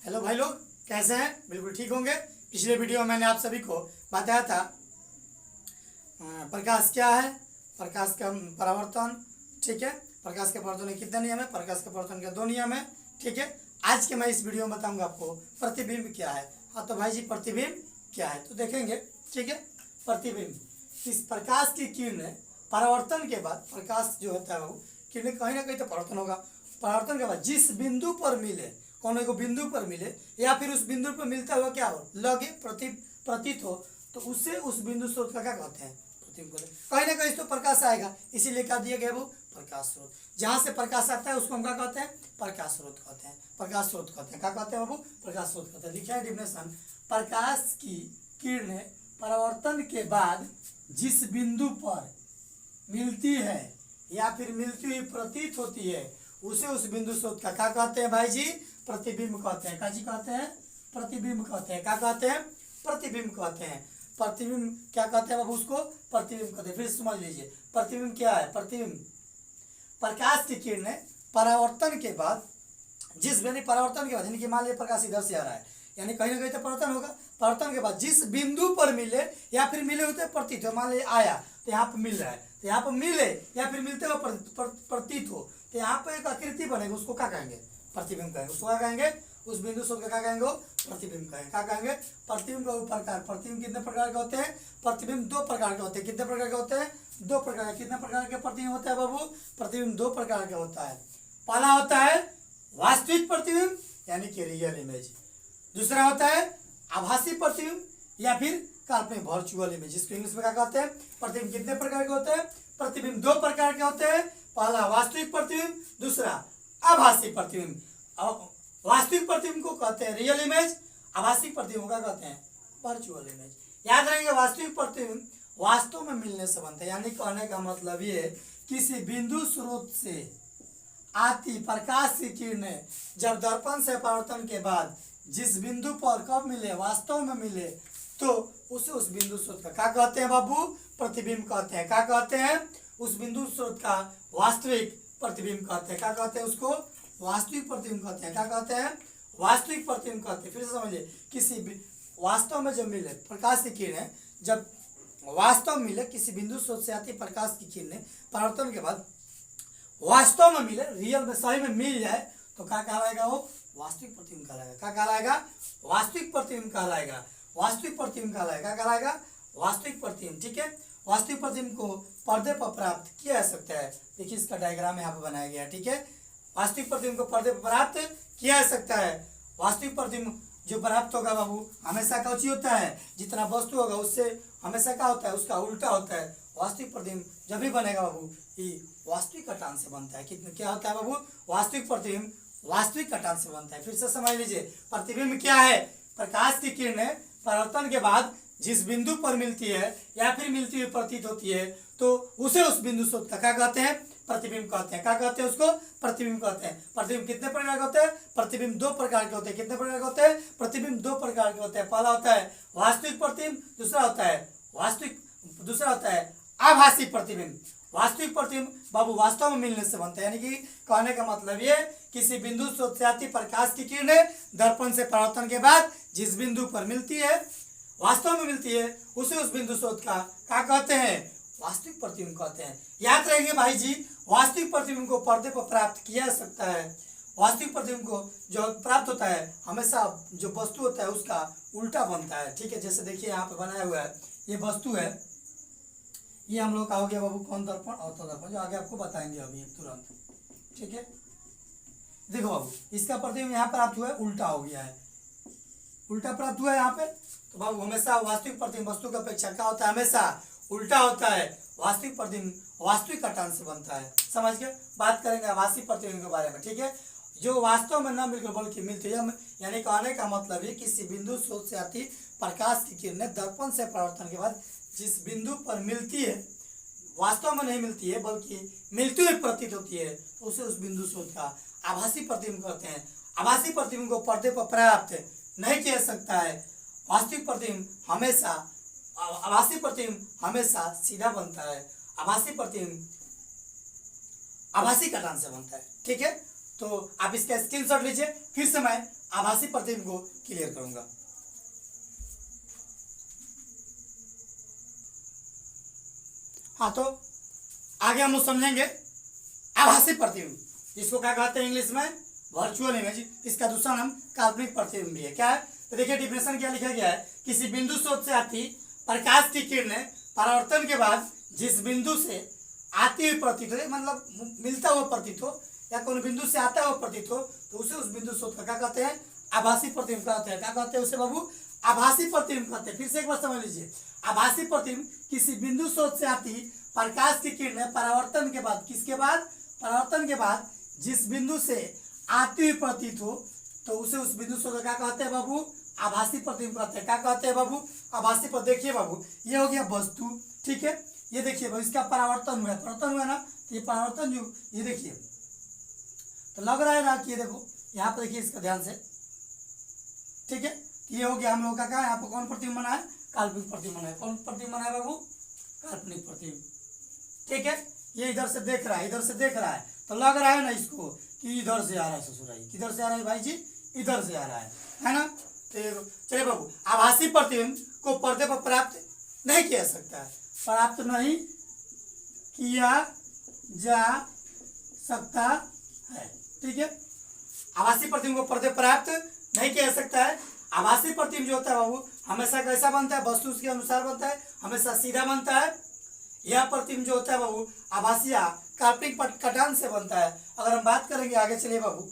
Hello भाई लोग, कैसे हैं? बिल्कुल ठीक होंगे। पिछले वीडियो में मैंने आप सभी को बताया था प्रकाश क्या है, प्रकाश का परावर्तन। ठीक है, प्रकाश के परावर्तन के कितने नियम है, प्रकाश के परावर्तन के 2 नियम है। ठीक है, आज के मैं इस वीडियो में बताऊंगा आपको प्रतिबिंब क्या है। हाँ तो भाई जी, प्रतिबिंब क्या है तो देखेंगे। ठीक है, प्रतिबिंब इस प्रकाश की किरण परावर्तन के बाद, प्रकाश जो होता है वो किरण कहीं ना कहीं तो परावर्तन होगा। परावर्तन के बाद जिस बिंदु पर मिले, कौन एक बिंदु पर मिले या फिर उस बिंदु पर मिलता हुआ क्या हो, लगे प्रतीत हो, तो उससे उस बिंदु स्रोत का क्या कहते हैं, प्रतिबिंब कहते हैं। कहीं ना कहीं तो प्रकाश आएगा, इसीलिए क्या दिया गया वो प्रकाश स्रोत। जहाँ से प्रकाश आता है उसको हम क्या कहते हैं, प्रकाश स्रोत कहते हैं। प्रकाश स्रोत कहते हैं, क्या कहते हैं बाबू, प्रकाश स्रोत कहते हैं। लिखा है डिफिनेशन, प्रकाश की किरणें परावर्तन के बाद जिस बिंदु पर मिलती है या फिर मिलती हुई प्रतीत होती है उसे उस बिंदु स्रोत का क्या कहते हैं भाई जी, प्रतिबिंब कहते हैं। क्या जी कहते हैं, प्रतिबिंब कहते हैं। क्या कहते हैं, प्रतिबिंब कहते हैं। प्रतिबिंब क्या कहते हैं बाबू, उसको प्रतिबिंब कहते हैं। फिर समझ लीजिए प्रतिबिंब क्या है। प्रतिबिंब प्रकाश की किरणें परावर्तन के बाद जिस यानी परावर्तन के बाद, यानी कि मान लीजिए प्रकाश इधर से आ रहा है, यानी कहीं ना कहीं तो परावर्तन होगा। परावर्तन के बाद जिस बिंदु पर मिले या फिर मिले होते प्रतीत हो, मान लीजिए आया तो यहाँ पर मिल रहा है, तो यहाँ पर मिले या फिर मिलते हुए प्रतीत हो, तो यहाँ पर एक आकृति बनेगी, उसको क्या कहेंगे, प्रतिबिंब कहेंगे। उसको क्या कहेंगे, उस बिंदु स्रोत का क्या कहेंगे, प्रतिबिंब कहेंगे। क्या कहेंगे, प्रतिबिंब का प्रकार। प्रतिबिंब कितने प्रकार के होते हैं, प्रतिबिंब 2 प्रकार के होते हैं। कितने प्रकार के होते हैं, 2 प्रकार के। कितने प्रकार के प्रतिबिंब होता है बाबू, प्रतिबिंब 2 प्रकार के होता है। पहला होता है वास्तविक प्रतिबिंब यानी कि रियल इमेज। दूसरा होता है आभासी प्रतिबिंब या फिर काल्पनिक वर्चुअल इमेज, जिसको इंग्लिश में क्या कहते हैं। प्रतिबिंब कितने प्रकार के होते हैं, प्रतिबिंब 2 प्रकार के होते हैं। पहला वास्तविक प्रतिबिंब, दूसरा आभासी प्रतिबिंब। वास्तविक प्रतिबिंब को कहते हैं रियल इमेज, आभासी प्रतिबिंब का कहते हैं वर्चुअल इमेज। याद रखेंगे, वास्तविक प्रतिबिंब वास्तव में मिलने से बनता है, यानी कहने का मतलब ये किसी बिंदु स्रोत से आती प्रकाश की किरणें जब दर्पण से परावर्तन के बाद जिस बिंदु पर कब मिले, वास्तव में मिले, तो उसे उस बिंदु स्रोत का क्या कहते हैं बाबू, प्रतिबिंब कहते हैं। क्या कहते हैं, उस बिंदु स्रोत का वास्तविक प्रतिबिंब कहते हैं। क्या कहते हैं, उसको वास्तविक प्रतिबिंब कहते हैं। क्या कहते हैं, वास्तविक प्रतिबिंब कहते हैं। फिर से समझिए, किसी वास्तव में जब मिले प्रकाश की किरणें, जब वास्तव में मिले किसी बिंदु स्रोत से आती प्रकाश की किरणें परावर्तन के बाद वास्तव में मिले, रियल में सही में मिल जाए, तो क्या कहलाएगा, वो वास्तविक प्रतिबिंब कहलाएगा। क्या कहलाएगा, वास्तविक प्रतिबिंब कहलाएगा। वास्तविक प्रतिबिंब कहलाएगा, क्या कहलाएगा, वास्तविक प्रतिबिंब। ठीक है, वास्तविक प्रतिबिंब को पर्दे पर प्राप्त किया जा सकता है। देखिए इसका डायग्राम यहाँ पर बनाया गया है। ठीक है, वास्तविक प्रतिबिंब को पर्दे पर प्राप्त किया जा सकता है। वास्तविक प्रतिबिंब जो प्राप्त होगा बाबू, हमेशा कौची होता है, जितना वस्तु होगा उससे हमेशा क्या होता है, उसका उल्टा होता है। वास्तविक प्रतिबिंब जब भी बनेगा बाबू, ये वास्तविक घटांश से बनता है। कितना क्या होता है बाबू, वास्तविक प्रतिबिंब वास्तविक घटांश से बनता है। फिर से समझ लीजिए, प्रतिबिंब क्या है, प्रकाश की किरणें परावर्तन के बाद जिस बिंदु पर मिलती है या फिर मिलती हुई प्रतीत होती है, तो उसे उस बिंदु स्रोत का क्या कहते हैं, प्रतिबिंब कहते हैं। क्या कहते हैं, उसको प्रतिबिंब कहते हैं। प्रतिबिंब कितने प्रकार के होते हैं, प्रतिबिंब 2 प्रकार के होते हैं। कितने प्रकार के होते हैं, प्रतिबिंब 2 प्रकार के होते हैं। पहला होता है वास्तविक प्रतिबिंब, दूसरा होता है आभासी प्रतिबिंब। वास्तविक प्रतिबिंब बाबू वास्तव में मिलने से बनता है, यानी कि कहने का मतलब ये, किसी बिंदु स्रोत से आती प्रकाश की किरणें दर्पण से परावर्तन के बाद जिस बिंदु पर मिलती है, वास्तव में मिलती है, उसे उस बिंदु स्रोत का क्या कहते हैं, वास्तविक प्रतिबिंब कहते हैं। याद रखेंगे भाई जी, वास्तविक प्रतिबिंब को पर्दे पर प्राप्त किया जा सकता है। वास्तविक प्रतिबिंब को जो प्राप्त होता है, हमेशा जो वस्तु होता है उसका उल्टा बनता है। ठीक है, जैसे देखिए यहाँ पे बनाया हुआ है, ये वस्तु है, ये हम लोग का हो गया बाबू कौन दर्पण, अवतल दर्पण, जो आगे आपको बताएंगे अभी तुरंत। ठीक है, देखो बाबू, इसका प्रतिबिंब यहाँ प्राप्त हुआ है, उल्टा हो गया है, उल्टा प्राप्त हुआ है यहाँ पे। तो बाबू हमेशा वास्तविक प्रतिबिंब वस्तु की अपेक्षा क्या होता है, हमेशा उल्टा होता है। वास्तविक प्रतिबिंब वास्तविक घटांश से बनता है। समझ गए, बात करेंगे आभासी प्रतिबिंब के बारे में। ठीक है, जो वास्तव में न मिलकर बल्कि मिलती है, यानी कहने का मतलब है किसी बिंदु स्रोत से आती प्रकाश की किरणें दर्पण से परावर्तन के बाद जिस बिंदु पर मिलती है, वास्तव में नहीं मिलती है बल्कि मिलती हुई प्रतीत होती है, तो उसे उस बिंदु स्रोत का आभासी प्रतिबिंब कहते हैं। आभासी प्रतिबिंब को पर्दे पर प्राप्त नहीं किया जा सकता है। वास्तविक प्रतिबिंब हमेशा, आभासी प्रतिबिंब हमेशा सीधा बनता है। आभासी प्रतिबिंब आभासी घटांश से बनता है। ठीक है, तो आप इसका स्क्रीनशॉट लीजिए, फिर से मैं आभासी प्रतिबिंब को क्लियर करूंगा। हाँ, तो आगे हम लोग समझेंगे आभासी प्रतिबिंब, जिसको क्या कहते हैं इंग्लिश में वर्चुअल इमेज। इसका दूसरा नाम काल्पनिक प्रतिबिंब भी है। क्या है तो देखिए डिफिनेशन क्या लिखा गया है, किसी बिंदु स्रोत से आती प्रकाश की किरणें परावर्तन के बाद जिस बिंदु से आती हुई प्रतीत हो, मतलब मिलता हुआ प्रतीत हो या कोई बिंदु से आता हुआ प्रतीत हो, तो उसे उस बिंदु स्रोत का क्या कहते हैं, आभासी प्रतिबिंब कहते हैं। क्या कहते हैं उसे बाबू, आभासी प्रतिबिंब कहते हैं। फिर से एक बार समझ लीजिए, आभासी प्रतिबिंब किसी बिंदु स्रोत से आती प्रकाश की किरणें परावर्तन के बाद, किसके बाद, परावर्तन के बाद जिस बिंदु से आती हुई प्रतीत हो, तो उसे उस बिंदु स्रोत का क्या कहते हैं बाबू, आभासी प्रतिबिंब कहते हैं। क्या कहते हैं बाबू, आभासी प्रतिबिंब। देखिए बाबू, ये हो गया वस्तु, ठीक है, ये देखिए बाबू इसका परावर्तन हुआ है, परावर्तन हुआ ना, तो ये परावर्तन जो ये देखिए तो लग रहा है ना कि ये देखो यहाँ पर देखिए इसका ध्यान से, ठीक है, ये हो गया हम लोग का क्या, यहाँ पर कौन प्रतिबिंब बना है, काल्पनिक प्रतिबिंब बना है। कौन प्रतिबिंब बना है बाबू, काल्पनिक प्रतिबिंब, ठीक है। ये इधर से देख रहा है, इधर से देख रहा है, तो लग रहा है ना इसको कि इधर से आ रहा है ससुराई, किधर से आ रहा है भाई जी, इधर से आ रहा है ना। तो चलिए बाबू, आभासी प्रतिबिंब को पर्दे पर प्राप्त नहीं किया सकता है, प्राप्त नहीं किया जा सकता है, ठीक है। आभासी प्रतिबिंब को पर्दे प्राप्त नहीं किया जा सकता है। आभासी प्रतिबिंब जो होता है बाबू हमेशा कैसा बनता है, वस्तु के अनुसार बनता है, हमेशा सीधा बनता है। यह प्रतिबिंब जो होता है बाबू आभासीय काल्पनिक कटान से बनता है। अगर हम बात करेंगे आगे, चलिए बाबू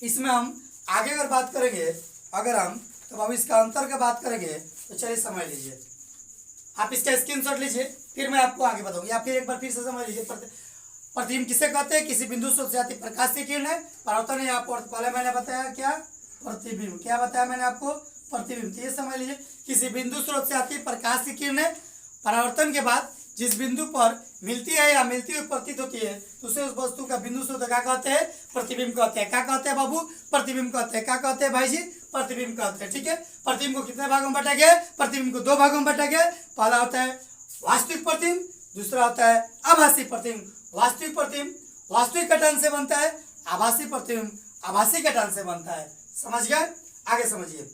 इसमें हम आगे अगर बात करेंगे, अगर हम तो बाबू इसका अंतर का बात करेंगे, तो चलिए समझ लीजिए, आप इसका स्क्रीनशॉट लीजिए, फिर मैं आपको आगे बताऊंगा, या फिर एक बार फिर से समझ लीजिए। प्रतिबिंब किसे कहते हैं, किसी बिंदु स्रोत से आती प्रकाश की किरण है परावर्तन है। आपको पहले मैंने बताया क्या, प्रतिबिंब, क्या बताया मैंने आपको, प्रतिबिंब। तो ये समझ लीजिए, किसी बिंदु स्रोत से आती प्रकाश की किरण है परावर्तन के बाद जिस बिंदु पर मिलती है या मिलती हुई प्रतीत होती है, तो उसे उस वस्तु का बिंदु स्रोत क्या कहते हैं, प्रतिबिंब कहते हैं। क्या कहते हैं बाबू, प्रतिबिंब कहते हैं। क्या कहते हैं भाई जी, प्रतिबिंब कहते हैं, ठीक है। प्रतिबिंब को कितने भागों में बांटा गया, प्रतिबिंब को दो भागों में बांटा गया। पहला होता है वास्तविक प्रतिबिंब, दूसरा होता है आभासी प्रतिबिंब। वास्तविक प्रतिबिंब वास्तविक कटान से बनता है, आभासी प्रतिबिंब आभासी कटान से बनता है। समझ गए, आगे समझिए।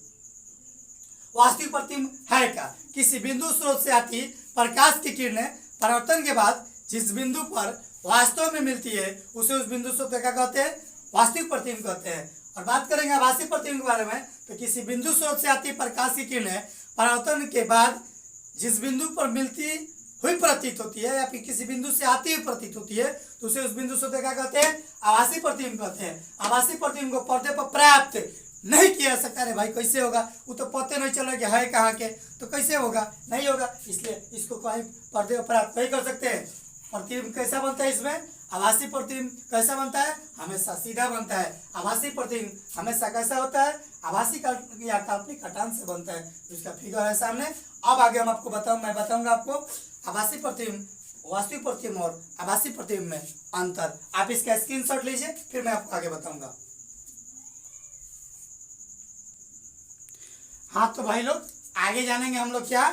वास्तविक प्रतिबिंब है क्या, किसी बिंदु स्रोत से आती प्रकाश की किरणें परावर्तन के बाद जिस बिंदु पर वास्तव में मिलती है, उसे उस बिंदु स्रोत क्या कहते हैं, वास्तविक प्रतिबिंब कहते हैं। और बात करेंगे आभासी प्रतिबिंब के बारे में, तो किसी बिंदु स्रोत से आती प्रकाश की किरणें परावर्तन के बाद जिस बिंदु पर मिलती हुई प्रतीत होती है या फिर किसी बिंदु से आती हुई प्रतीत होती है, तो उसे उस बिंदु स्रोत क्या कहते हैं, आभासी प्रतिबिंब कहते हैं। आभासी प्रतिबिंब को पर्दे पर प्राप्त नहीं किया सकता। अरे भाई कैसे होगा, वो तो पता नहीं चला कि है कहाँ के, तो कैसे होगा, नहीं होगा, इसलिए इसको कहीं पर्दे पर प्राप्त नहीं कर सकते हैं। प्रतिबिंब कैसा बनता है, इसमें आभासी प्रतिबिंब कैसा बनता है, हमेशा सीधा बनता है। आभासी प्रतिबिंब हमेशा कैसा होता है, आभासी या काल्पनिक कटान से बनता है। इसका फिगर है सामने। अब आगे हम आपको मैं बताऊंगा आपको आभासी प्रतिबिंब, वास्तविक प्रतिबिंब और आभासी प्रतिबिंब में अंतर। आप इसका स्क्रीनशॉट लीजिए, फिर मैं आपको आगे बताऊंगा। हाँ तो भाई लोग आगे जानेंगे हम लोग क्या,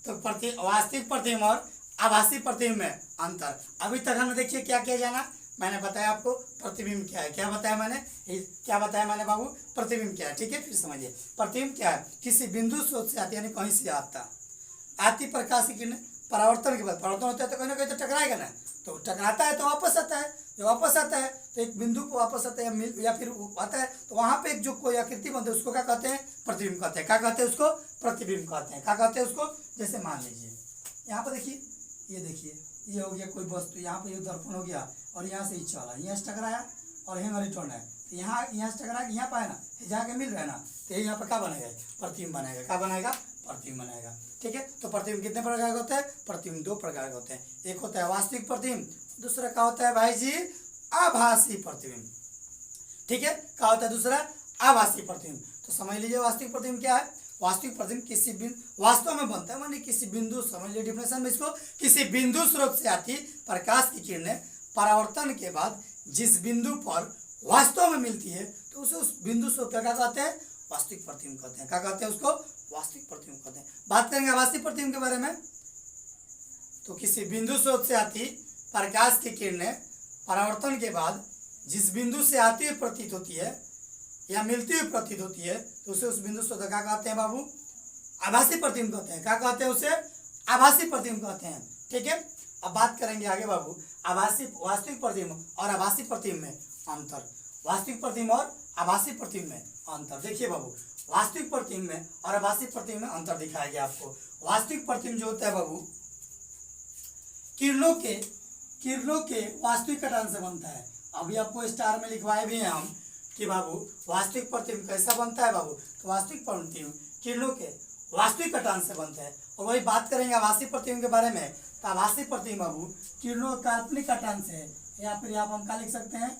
तो वास्तविक प्रतिबिंब और आभासी प्रतिबिंब में अंतर। अभी तक हमने देखिए क्या किया जाना, मैंने बताया आपको प्रतिबिंब क्या है, क्या बताया मैंने बाबू, प्रतिबिंब क्या है, ठीक है। फिर समझिए प्रतिबिंब क्या है, किसी बिंदु स्रोत से आती यानी कहीं से आती प्रकाश की किरण परावर्तन के बाद, परावर्तन होता है तो कहीं ना कहीं तो टकराएगा ना, तो टकराता है तो वापस आता है, जब वापस आता है तो एक बिंदु को वापस आता है या फिर आता है, तो वहां पे एक जो कोई आकृति बनती है उसको क्या कहते हैं, प्रतिबिंब कहते हैं। क्या कहते हैं उसको, प्रतिबिंब कहते हैं। क्या कहते हैं उसको, जैसे मान लीजिए यहाँ पर देखिए, ये देखिए ये हो गया कोई वस्तु, यहाँ पे ये दर्पण हो गया और यहाँ से ही चला, यहाँ से टकराया और यहाँ रिटर्न है, तो यहाँ से टकरा यहाँ पाया ना, जाके मिल रहा है ना, तो यहाँ पर क्या बनेगा, प्रतिबिंब बनेगा। क्या बनेगा, प्रतिबिंब बनेगा, ठीक है। तो प्रतिबिंब कितने प्रकार के होते हैं, प्रतिबिंब दो प्रकार के होते हैं। एक होता है वास्तविक प्रतिबिंब, दूसरा क्या होता है भाई जी, आभासी प्रतिबिंब, ठीक है। क्या होता है दूसरा, आभासी प्रतिबिंब। तो समझ लीजिए वास्तविक प्रतिबिंब क्या है, वास्तविक प्रतिबिंब किसी बिंदु वास्तव में बनता है, माने किसी बिंदु, समझ लीजिए डिफिनेशन में इसको, किसी बिंदु स्रोत से आती प्रकाश की किरणें परावर्तन के बाद जिस बिंदु पर वास्तव में मिलती है, तो उसे उस बिंदु स्रोत क्या कहते हैं, वास्तविक प्रतिबिंब कहते हैं। क्या कहते हैं उसको, वास्तविक प्रतिबिंब कहते हैं। बात करेंगे आभासी प्रतिबिंब के बारे में, तो किसी बिंदु स्रोत से आती प्रकाश की किरणें परावर्तन के बाद जिस बिंदु से आती हुई प्रतीत होती है या मिलती हुई प्रतीत होती है तो उसे उस बिंदु से क्या कहते हैं बाबू? आभासी प्रतिबिंब कहते हैं। क्या कहते हैं उसे? आभासी प्रतिबिंब कहते हैं। ठीक है, अब बात करेंगे आगे बाबू आभासी वास्तविक प्रतिबिंब और आभासी प्रतिबिंब में अंतर। वास्तविक प्रतिबिंब और आभासी प्रतिबिंब में अंतर। देखिए बाबू, वास्तविक प्रतिबिंब में और आभासी प्रतिबिंब में अंतर दिखाया गया आपको। वास्तविक प्रतिबिंब जो होता है बाबू किरणों के वास्तविक कटान से बनता है। अभी आपको स्टार में लिखवाए भी हैं हम कि बाबू वास्तविक प्रतिबिंब कैसा बनता है बाबू? तो वास्तविक प्रतिबिंब किरणों के वास्तविक कटान से बनता है। और वही बात करेंगे आभासी प्रतिबिंब के बारे में, तो आभासी प्रतिबिंब बाबू किरणों काल्पनिक कटान से है, या फिर यहाँ हम क्या लिख सकते हैं?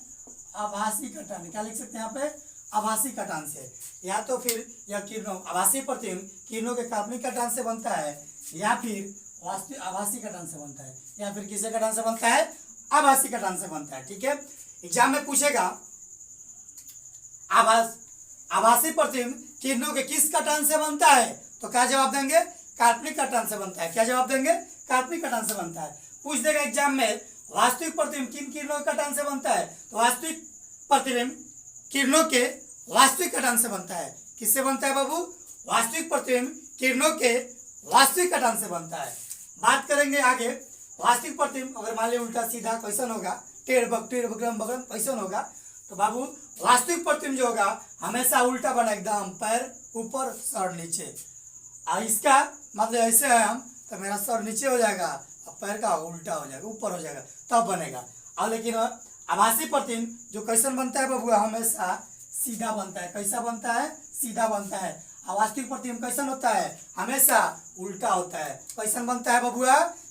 आभासी कटान। क्या लिख सकते हैं यहाँ पे? आभासी कटान से। या तो फिर यह किरणों आभासी प्रतिबिंब किरणों के काल्पनिक कटान से बनता है, या फिर वास्तविक आभासी कटान से बनता है, या फिर किसके कटान से बनता है? आभासी कटान से बनता है। ठीक है, एग्जाम में पूछेगा आभासी प्रतिबिंब किरणों के किस कटान से बनता है, तो क्या जवाब देंगे? काल्पनिक कटान से बनता है। क्या जवाब देंगे? काल्पनिक कटान से बनता है। पूछ देगा एग्जाम में वास्तविक प्रतिबिंब किन किरणों के कटान से बनता है, तो वास्तविक प्रतिबिंब किरणों के वास्तविक कटान से बनता है। किससे बनता है बाबू? वास्तविक प्रतिबिंब किरणों के वास्तविक कटान से बनता है। बात करेंगे आगे वास्तविक प्रतिबिंब अगर मान लिया उल्टा सीधा कैसन होगा, टेढ़ बगरम बगरम कैसन होगा, तो बाबू वास्तविक प्रतिबिंब जो होगा हमेशा उल्टा बना, एकदम पैर ऊपर सर नीचे। इसका मतलब ऐसे है हम तो मेरा सर नीचे हो जाएगा और पैर का उल्टा हो जाएगा, ऊपर हो जाएगा, तब बनेगा। और लेकिन आभासी प्रतिबिंब जो कैसन बनता है बाबू? हमेशा सीधा बनता है। कैसा बनता है? सीधा बनता है। वास्तविक प्रतिबिंब कैसन होता है? हमेशा उल्टा होता है। कैसन बनता है बाबू?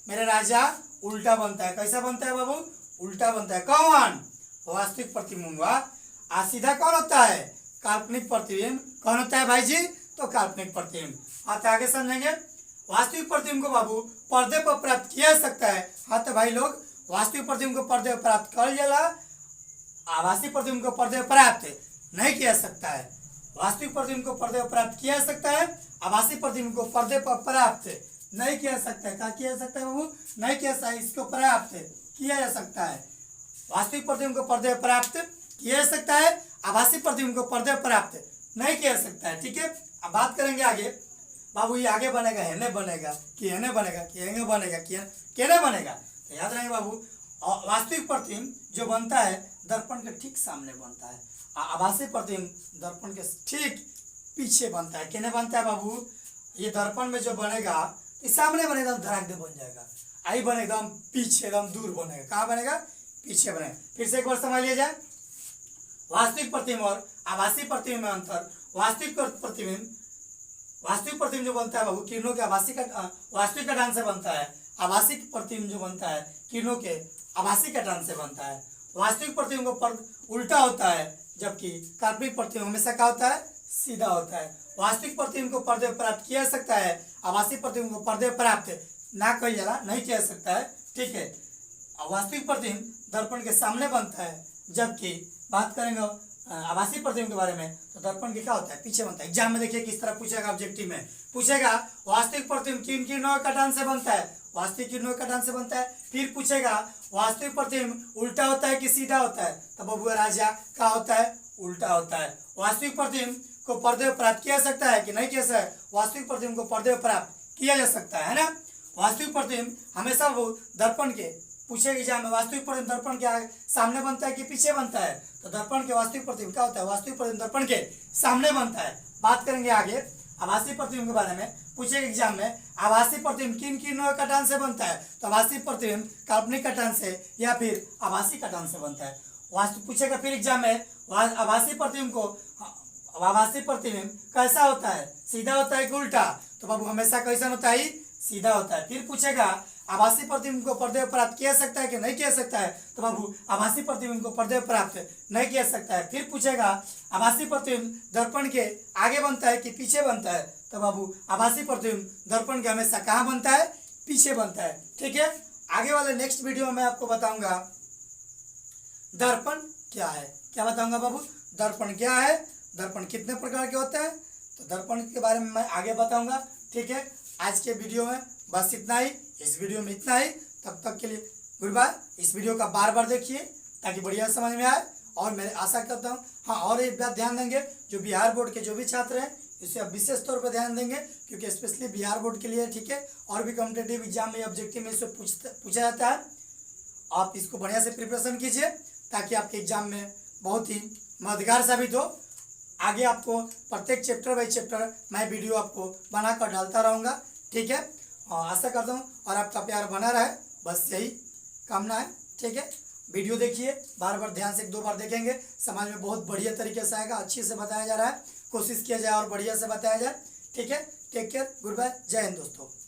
मेरे राजा उल्टा बनता है। कैसा बनता है बाबू? उल्टा बनता है। कौन? वास्तविक प्रतिबिंब। आ सीधा कौन होता है? काल्पनिक प्रतिबिंब। कौन होता है भाई जी? तो काल्पनिक प्रतिबिंब। हाँ, तो आगे समझेंगे। वास्तविक प्रतिबिंब को बाबू पर्दे पर प्राप्त किया जा सकता है। हाँ तो भाई लोग वास्तविक प्रतिबिंब को पर्दे पर प्राप्त कर जाला, आभासी प्रतिबिंब को पर्दे पर प्राप्त नहीं किया जा सकता है। वास्तविक प्रतिबिंब को पर्दे पर प्राप्त किया जा सकता है, आभासी प्रतिबिंब को पर्दे पर प्राप्त नहीं किया जा सकता है। क्या किया जा सकता है बाबू? नहीं किया जा सकता है, इसको प्राप्त किया जा सकता है। वास्तविक प्रतिबिंब को पर्दे पर प्राप्त किया जा सकता है, आभासी प्रतिबिंब को पर्दे पर प्राप्त नहीं किया जा सकता है। ठीक है, अब बात करेंगे आगे बाबू ये आगे बनेगा हेने बनेगा कि हेने बनेगा कि हेंगे बनेगा कि केने बनेगा, तो याद रखेंगे बाबू वास्तविक प्रतिबिंब जो बनता है दर्पण के ठीक सामने बनता है, आभासी प्रतिबिंब दर्पण के ठीक पीछे बनता है। केने बनता है बाबू? ये दर्पण में जो बनेगा इस सामने बनेगा धड़ाक दे बन जाएगा, आई बनेगा एकदम पीछे एकदम दूर बनेगा। कहाँ बनेगा? पीछे बनेगा। फिर से एक बार समझ लिया जाए वास्तविक प्रतिबिंब और आभासी प्रतिबिंब में अंतर। वास्तविक प्रतिबिंब जो बनता है बाबू किरणों के वास्तविक कटान से बनता है, आभासी प्रतिबिंब जो बनता है किरणों के आभासी कटान से बनता है। वास्तविक प्रतिबिंब को उल्टा होता है, जबकि काल्पनिक प्रतिबिंब हमेशा क्या होता है? सीधा होता है। वास्तविक प्रतिबिंब को पर्दे पर प्राप्त किया जा सकता है, आभासी प्रतिबिंब को पर्दे पर प्राप्त ना कही जाला नहीं किया जा सकता है। ठीक है, वास्तविक प्रतिबिंब दर्पण के सामने बनता है, जबकि बात करेंगे आभासी प्रतिबिंब के बारे में तो दर्पण के क्या होता है? पीछे बनता है। एग्जाम में देखिए किस तरह पूछेगा, ऑब्जेक्टिव में पूछेगा वास्तविक प्रतिबिंब किन किरणों के कटान से बनता है? वास्तविक किरणों के कटान से बनता है। फिर पूछेगा वास्तविक प्रतिबिंब उल्टा होता है कि सीधा होता है? तब बबुआ राजा क्या होता है? उल्टा होता है। वास्तविक प्रतिबिंब को पर्दे पर प्राप्त किया जा सकता है कि नहीं किया जा सकता है? वास्तविक प्रतिबिंब को पर्दे पर प्राप्त किया जा सकता है ना। वास्तविक प्रतिबिंब हमेशा वो दर्पण के पूछेगा एग्जाम में वास्तविक प्रतिबिंब दर्पण के सामने बनता है कि पीछे बनता है? तो दर्पण के वास्तविक प्रतिबिंब क्या होता है? वास्तविक प्रतिबिंब दर्पण के सामने बनता है। बात करेंगे आगे आभासी प्रतिबिंब के बारे में पूछेगा एग्जाम में आभासी प्रतिबिंब किन किरणों के कटान से बनता है? तो आभासी प्रतिबिंब काल्पनिक कटान से या फिर आभासी कटान से बनता है। वास्तु पूछेगा फिर एग्जाम में आभासी प्रतिबिंब को आभासी प्रतिबिंब कैसा होता है? सीधा होता है कि उल्टा? तो बाबू हमेशा कैसा होता है? सीधा होता है। फिर पूछेगा आभासी प्रतिबिंब को पर्दे पर प्राप्त किया सकता है कि नहीं किया सकता है? तो बाबू आभासी प्रतिबिंब को पर्दे पर प्राप्त नहीं किया सकता है। फिर पूछेगा आभासी प्रतिबिंब दर्पण के आगे बनता है कि पीछे बनता है? तो बाबू आभासी प्रतिबिंब दर्पण के हमेशा कहाँ बनता है? पीछे बनता है। ठीक है, आगे वाले नेक्स्ट वीडियो में आपको बताऊंगा दर्पण क्या है। क्या बताऊंगा बाबू? दर्पण क्या है, दर्पण कितने प्रकार के होते हैं, तो दर्पण के बारे में मैं आगे बताऊंगा। ठीक है, आज के वीडियो में बस इतना ही, इस वीडियो में इतना ही। तब तक के लिए गुड बाय। इस वीडियो का बार बार देखिए ताकि बढ़िया समझ में आए और मैं आशा करता हूँ। हाँ, और एक बात ध्यान देंगे, जो बिहार बोर्ड के जो भी छात्र हैं इसे आप विशेष तौर पर ध्यान देंगे, क्योंकि स्पेशली बिहार बोर्ड के लिए, ठीक है। और भी कॉम्पिटेटिव एग्जाम में ऑब्जेक्टिव में इसे पूछा जाता है। आप इसको बढ़िया से प्रिपरेशन कीजिए ताकि आपके एग्जाम में बहुत ही मददगार साबित हो। आगे आपको प्रत्येक चैप्टर बाई चैप्टर मैं वीडियो आपको बनाकर डालता रहूँगा, ठीक है। आशा करता हूँ और आपका प्यार बना रहे, बस यही कामना है, ठीक है। वीडियो देखिए, बार बार ध्यान से 1-2 बार देखेंगे, समझ में बहुत बढ़िया तरीके से आएगा। अच्छे से बताया जा रहा है, कोशिश किया जाए और बढ़िया से बताया जाए, ठीक है। टेक केयर, गुड बाय, जय हिंद दोस्तों।